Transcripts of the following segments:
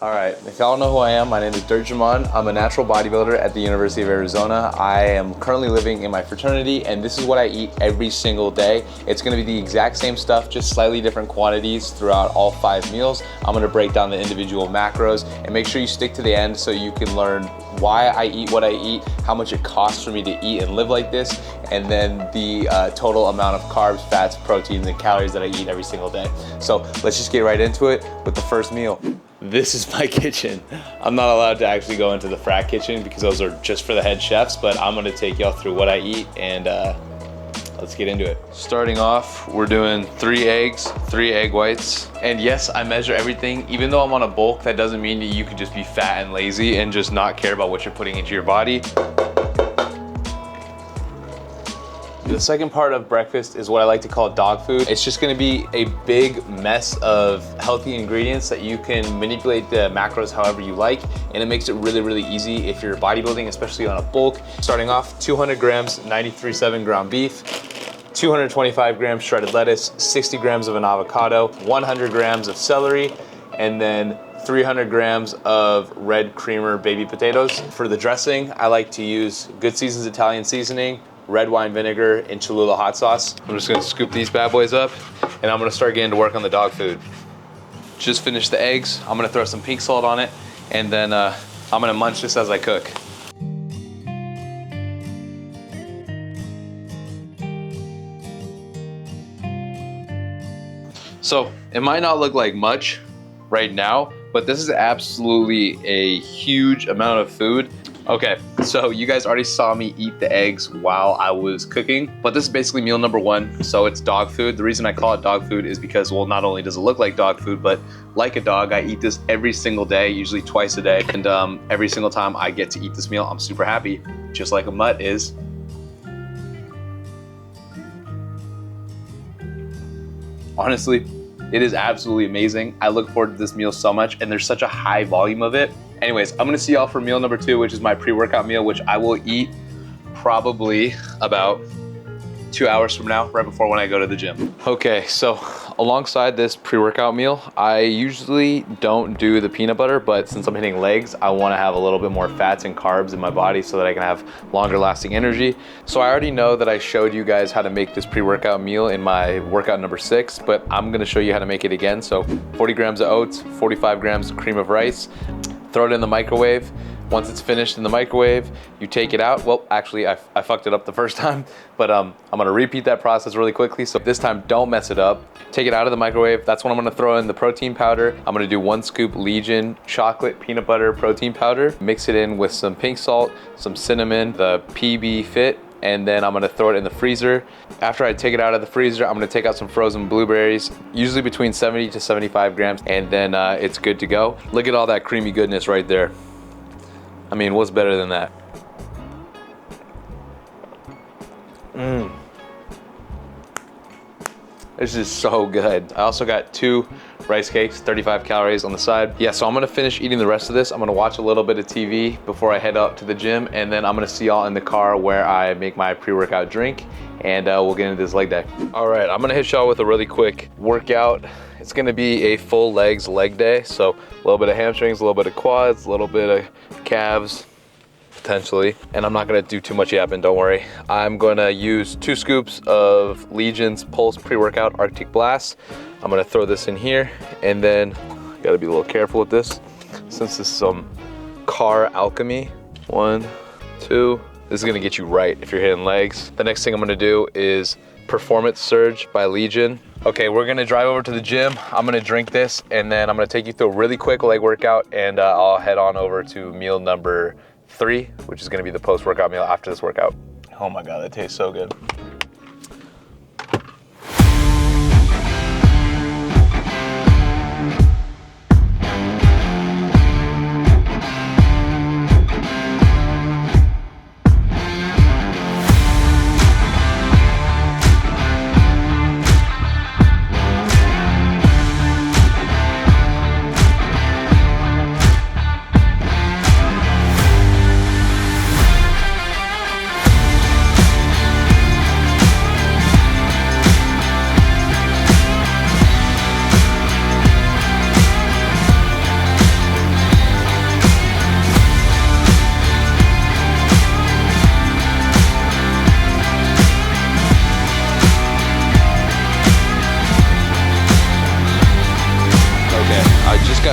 All right, if y'all know who I am, my name is Dirt Jamon. I'm a natural bodybuilder at the University of Arizona. I am currently living in my fraternity, and this is what I eat every single day. It's gonna be the exact same stuff, just slightly different quantities throughout all 5 meals. I'm gonna break down the individual macros, and make sure you stick to the end so you can learn why I eat what I eat, how much it costs for me to eat and live like this, and then the total amount of carbs, fats, proteins, and calories that I eat every single day. So let's just get right into it with the first meal. This is my kitchen. I'm not allowed to actually go into the frat kitchen because those are just for the head chefs, but I'm gonna take y'all through what I eat and let's get into it. Starting off, we're doing 3 eggs, 3 egg whites. And yes, I measure everything. Even though I'm on a bulk, that doesn't mean that you can just be fat and lazy and just not care about what you're putting into your body. The second part of breakfast is what I like to call dog food. It's just gonna be a big mess of healthy ingredients that you can manipulate the macros however you like, and it makes it really, really easy if you're bodybuilding, especially on a bulk. Starting off, 200 grams, 93.7 ground beef, 225 grams shredded lettuce, 60 grams of an avocado, 100 grams of celery, and then 300 grams of red creamer baby potatoes. For the dressing, I like to use Good Seasons Italian seasoning, red wine vinegar, and Cholula hot sauce. I'm just gonna scoop these bad boys up, and I'm gonna start getting to work on the dog food. Just finished the eggs. I'm gonna throw some pink salt on it, and then I'm gonna munch this as I cook. So it might not look like much right now, but this is absolutely a huge amount of food. Okay, so you guys already saw me eat the eggs while I was cooking, but this is basically meal number 1, so it's dog food. The reason I call it dog food is because, well, not only does it look like dog food, but like a dog, I eat this every single day, usually twice a day, and every single time I get to eat this meal, I'm super happy, just like a mutt is. Honestly, it is absolutely amazing. I look forward to this meal so much, and there's such a high volume of it. Anyways, I'm gonna see y'all for meal number 2, which is my pre-workout meal, which I will eat probably about 2 hours from now, right before when I go to the gym. Okay, so alongside this pre-workout meal, I usually don't do the peanut butter, but since I'm hitting legs, I wanna have a little bit more fats and carbs in my body so that I can have longer lasting energy. So I already know that I showed you guys how to make this pre-workout meal in my workout number 6, but I'm gonna show you how to make it again. So 40 grams of oats, 45 grams of cream of rice, throw it in the microwave. Once it's finished in the microwave, you take it out. Well, actually, I fucked it up the first time, but I'm gonna repeat that process really quickly. So this time, don't mess it up. Take it out of the microwave. That's when I'm gonna throw in the protein powder. I'm gonna do 1 scoop Legion chocolate peanut butter protein powder. Mix it in with some pink salt, some cinnamon, the PB Fit, and then I'm gonna throw it in the freezer. After I take it out of the freezer, I'm gonna take out some frozen blueberries, usually between 70 to 75 grams, and then it's good to go. Look at all that creamy goodness right there. I mean, what's better than that? This is so good. I also got 2 rice cakes, 35 calories on the side. Yeah, so I'm gonna finish eating the rest of this. I'm gonna watch a little bit of TV before I head out to the gym, and then I'm gonna see y'all in the car where I make my pre-workout drink, and we'll get into this leg day. All right, I'm gonna hit y'all with a really quick workout. It's gonna be a full legs leg day, so a little bit of hamstrings, a little bit of quads, a little bit of calves, potentially. And I'm not gonna do too much yapping, don't worry. I'm gonna use 2 scoops of Legion's Pulse pre-workout Arctic Blast. I'm gonna throw this in here, and then gotta be a little careful with this since this is some car alchemy. 1, 2. This is gonna get you right if you're hitting legs. The next thing I'm gonna do is Performance Surge by Legion. Okay, we're gonna drive over to the gym. I'm gonna drink this, and then I'm gonna take you through a really quick leg workout, and I'll head on over to meal number 3, which is gonna be the post-workout meal after this workout. Oh my God, that tastes so good.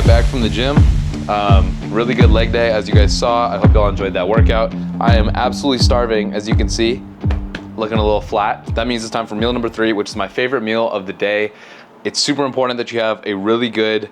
back from the gym. Really good leg day, as you guys saw. I hope y'all enjoyed that workout. I am absolutely starving, as you can see, looking a little flat. That means it's time for meal number 3, which is my favorite meal of the day. It's super important that you have a really good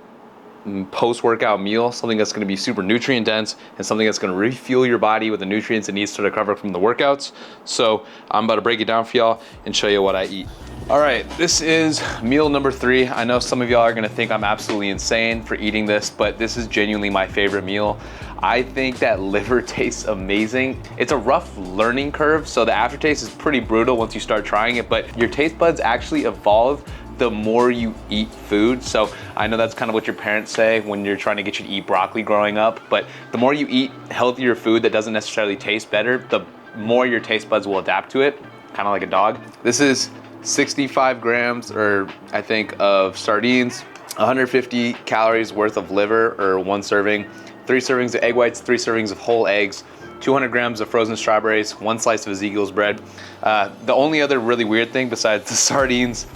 post-workout meal, something that's gonna be super nutrient dense and something that's gonna refuel your body with the nutrients it needs to recover from the workouts. So I'm about to break it down for y'all and show you what I eat. All right, this is meal number 3. I know some of y'all are gonna think I'm absolutely insane for eating this, but this is genuinely my favorite meal. I think that liver tastes amazing. It's a rough learning curve, so the aftertaste is pretty brutal once you start trying it, but your taste buds actually evolve the more you eat food. So I know that's kind of what your parents say when you're trying to get you to eat broccoli growing up, but the more you eat healthier food that doesn't necessarily taste better, the more your taste buds will adapt to it, kind of like a dog. This is 65 grams, or I think, of sardines, 150 calories worth of liver, or 1 serving, 3 servings of egg whites, 3 servings of whole eggs, 200 grams of frozen strawberries, 1 slice of Ezekiel's bread. The only other really weird thing besides the sardines,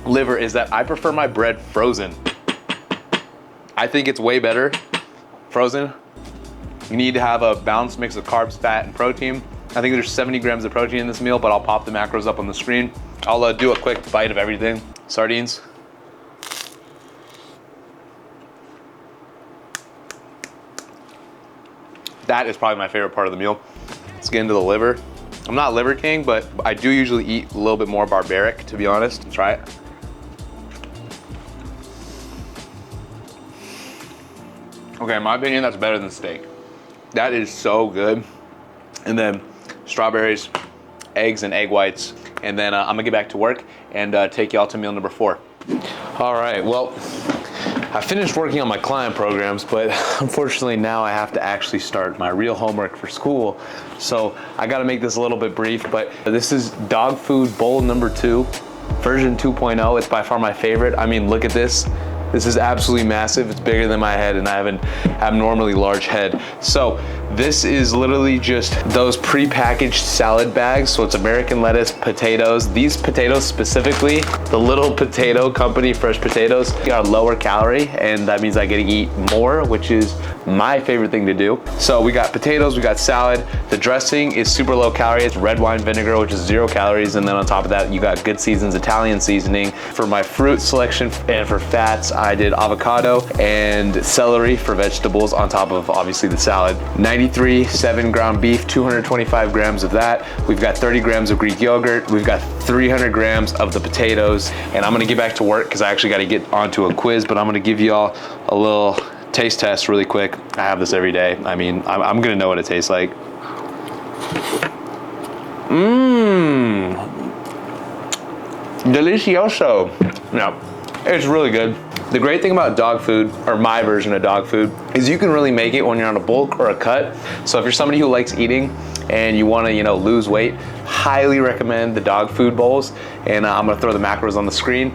liver, is that I prefer my bread frozen. I think it's way better frozen. You need to have a balanced mix of carbs, fat, and protein. I think there's 70 grams of protein in this meal, but I'll pop the macros up on the screen. I'll do a quick bite of everything. Sardines. That is probably my favorite part of the meal. Let's get into the liver. I'm not liver king, but I do usually eat a little bit more barbaric, to be honest. Let's try it. Okay, in my opinion, that's better than steak. That is so good. And then strawberries, eggs, and egg whites. And then I'm gonna get back to work and take y'all to meal number 4. All right, well, I finished working on my client programs, but unfortunately now I have to actually start my real homework for school. So I gotta make this a little bit brief, but this is dog food bowl number 2, version 2.0. It's by far my favorite. I mean, look at this. This is absolutely massive. It's bigger than my head, and I have an abnormally large head. So this is literally just those pre-packaged salad bags. So it's American lettuce, potatoes. These potatoes specifically, the Little Potato Company fresh potatoes, are lower calorie, and that means I get to eat more, which is my favorite thing to do. So we got potatoes, we got salad. The dressing is super low calorie. It's red wine vinegar, which is 0 calories. And then on top of that, you got Good Seasons Italian seasoning. For my fruit selection and for fats, I did avocado and celery for vegetables on top of obviously the salad. 93 7-ground beef, 225 grams of that. We've got 30 grams of Greek yogurt. We've got 300 grams of the potatoes. And I'm gonna get back to work because I actually gotta get onto a quiz, but I'm gonna give y'all a little taste test really quick. I have this every day. I mean, I'm gonna know what it tastes like. Delicioso. No, it's really good. The great thing about dog food, or my version of dog food, is you can really make it when you're on a bulk or a cut. So if you're somebody who likes eating and you want to, lose weight, highly recommend the dog food bowls. And I'm gonna throw the macros on the screen.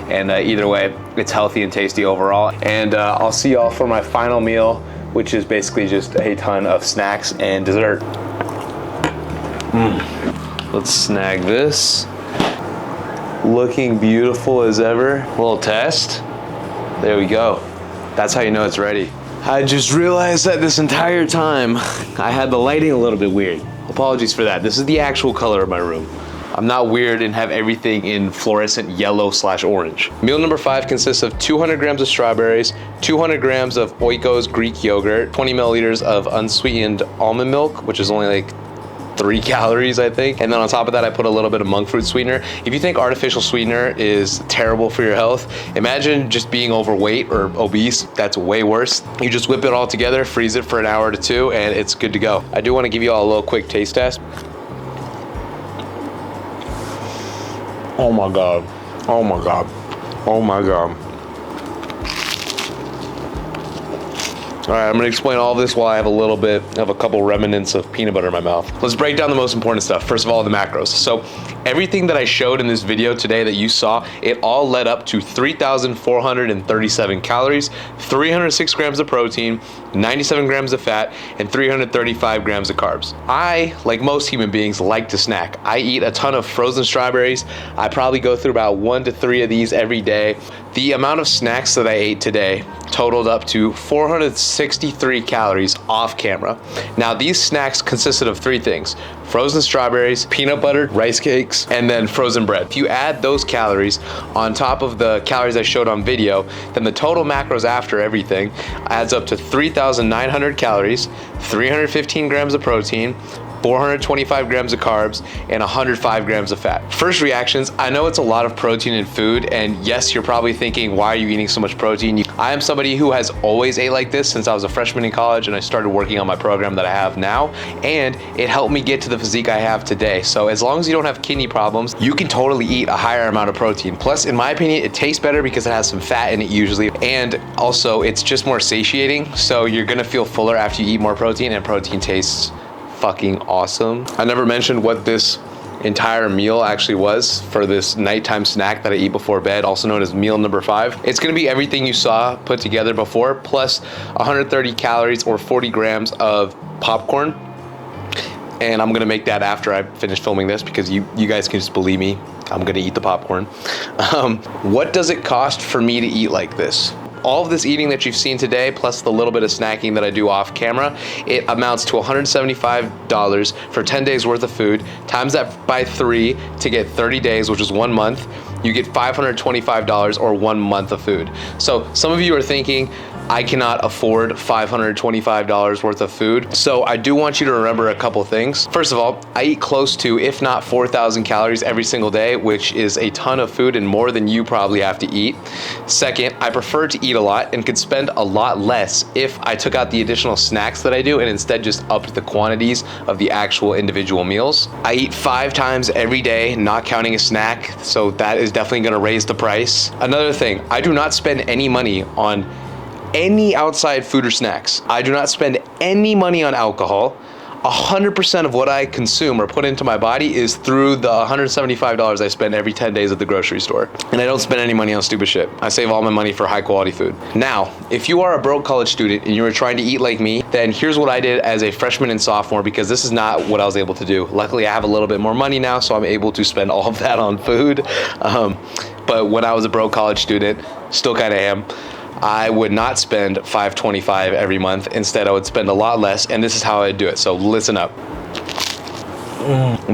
And either way, it's healthy and tasty overall. And I'll see y'all for my final meal, which is basically just a ton of snacks and dessert. Let's snag this. Looking beautiful as ever. A little test. There we go. That's how you know it's ready. I just realized that this entire time I had the lighting a little bit weird. Apologies for that. This is the actual color of my room. I'm not weird and have everything in fluorescent yellow/orange. Meal number 5 consists of 200 grams of strawberries, 200 grams of Oiko's Greek yogurt, 20 milliliters of unsweetened almond milk, which is only like 3 calories, I think. And then on top of that, I put a little bit of monk fruit sweetener. If you think artificial sweetener is terrible for your health, imagine just being overweight or obese. That's way worse. You just whip it all together, freeze it for an hour to 2, and it's good to go. I do want to give you all a little quick taste test. Oh my God. Oh my God. Oh my God. All right, I'm gonna explain all this while I have a little bit of a couple remnants of peanut butter in my mouth. Let's break down the most important stuff. First of all, the macros. So Everything that I showed in this video today that you saw, it all led up to 3,437 calories, 306 grams of protein, 97 grams of fat, and 335 grams of carbs. I, like most human beings, like to snack. I eat a ton of frozen strawberries. I probably go through about 1 to 3 of these every day. The amount of snacks that I ate today totaled up to 463 calories off camera. Now, these snacks consisted of 3 things: frozen strawberries, peanut butter, rice cakes, and then frozen bread. If you add those calories on top of the calories I showed on video, then the total macros after everything adds up to 3,900 calories, 315 grams of protein, 425 grams of carbs, and 105 grams of fat. First reactions, I know it's a lot of protein in food, and yes, you're probably thinking, why are you eating so much protein? I am somebody who has always ate like this since I was a freshman in college and I started working on my program that I have now, and it helped me get to the physique I have today. So as long as you don't have kidney problems, you can totally eat a higher amount of protein. Plus, in my opinion, it tastes better because it has some fat in it usually, and also it's just more satiating, so you're gonna feel fuller after you eat more protein, and protein tastes fucking awesome. I never mentioned what this entire meal actually was for this nighttime snack that I eat before bed, also known as meal number 5. It's gonna be everything you saw put together before, plus 130 calories or 40 grams of popcorn. And I'm gonna make that after I finish filming this because you guys can just believe me, I'm gonna eat the popcorn. What does it cost for me to eat like this? All of this eating that you've seen today, plus the little bit of snacking that I do off camera, it amounts to $175 for 10 days worth of food. Times that by 3 to get 30 days, which is 1 month. You get $525 or 1 month of food. So some of you are thinking, I cannot afford $525 worth of food. So I do want you to remember a couple things. First of all, I eat close to, if not 4,000 calories every single day, which is a ton of food and more than you probably have to eat. Second, I prefer to eat a lot and could spend a lot less if I took out the additional snacks that I do and instead just upped the quantities of the actual individual meals. I eat 5 times every day, not counting a snack, so that is definitely gonna raise the price. Another thing, I do not spend any money on any outside food or snacks. I do not spend any money on alcohol. 100% of what I consume or put into my body is through the $175 I spend every 10 days at the grocery store. And I don't spend any money on stupid shit. I save all my money for high quality food. Now, if you are a broke college student and you were trying to eat like me, then here's what I did as a freshman and sophomore, because this is not what I was able to do. Luckily, I have a little bit more money now, so I'm able to spend all of that on food. But when I was a broke college student, still kind of am, I would not spend $525 every month. Instead, I would spend a lot less, and this is how I do it. So listen up.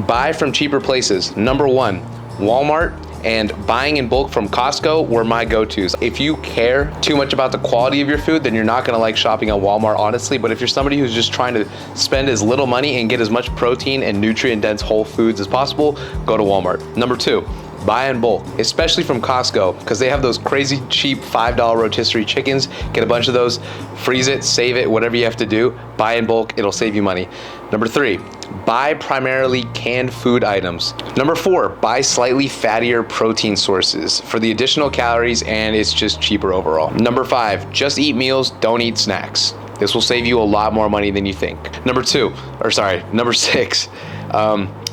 Buy from cheaper places. Number 1, Walmart, and buying in bulk from Costco were my go-tos. If you care too much about the quality of your food, then you're not gonna like shopping at Walmart, honestly. But if you're somebody who's just trying to spend as little money and get as much protein and nutrient-dense whole foods as possible, go to Walmart. Number 2, buy in bulk, especially from Costco, because they have those crazy cheap $5 rotisserie chickens. Get a bunch of those, freeze it, save it, whatever you have to do. Buy in bulk, it'll save you money. Number 3, buy primarily canned food items. Number 4, buy slightly fattier protein sources for the additional calories, and it's just cheaper overall. Number 5, just eat meals, don't eat snacks. This will save you a lot more money than you think. Number 6,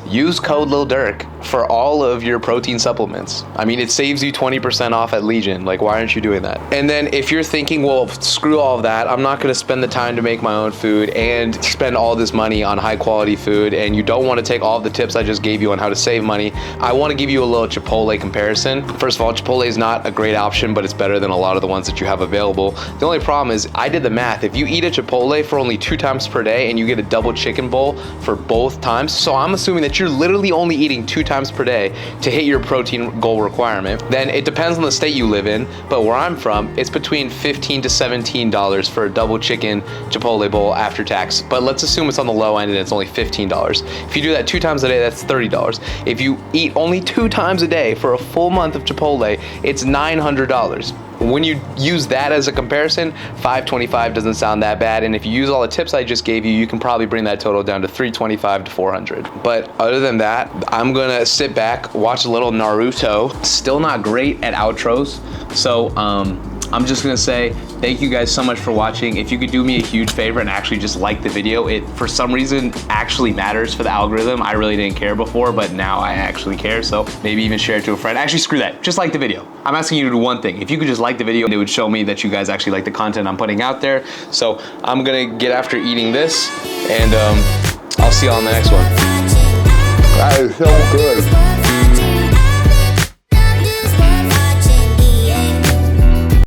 use code Lil Durk for all of your protein supplements. I mean, it saves you 20% off at Legion. Like, why aren't you doing that? And then if you're thinking, well, screw all of that, I'm not gonna spend the time to make my own food and spend all this money on high quality food, and you don't wanna take all of the tips I just gave you on how to save money, I wanna give you a little Chipotle comparison. First of all, Chipotle is not a great option, but it's better than a lot of the ones that you have available. The only problem is, I did the math. If you eat a Chipotle for only 2 times per day and you get a double chicken bowl for both times, so I'm assuming that you're literally only eating 2 times per day to hit your protein goal requirement. Then it depends on the state you live in, but where I'm from, it's between $15 to $17 for a double chicken Chipotle bowl after tax. But let's assume it's on the low end and it's only $15. If you do that 2 times a day, that's $30. If you eat only 2 times a day for a full month of Chipotle, it's $900. When you use that as a comparison, $525 doesn't sound that bad, and if you use all the tips I just gave you, you can probably bring that total down to $325 to $400. But other than that, I'm gonna sit back, watch a little Naruto. Still not great at outros, so I'm just gonna say thank you guys so much for watching. If you could do me a huge favor and actually just like the video, it for some reason actually matters for the algorithm. I really didn't care before, but now I actually care, so maybe even share it to a friend. Actually, screw that, just like the video. I'm asking you to do one thing. If you could just like the video, it would show me that you guys actually like the content I'm putting out there. So I'm gonna get after eating this, and I'll see you on the next one. That is so good.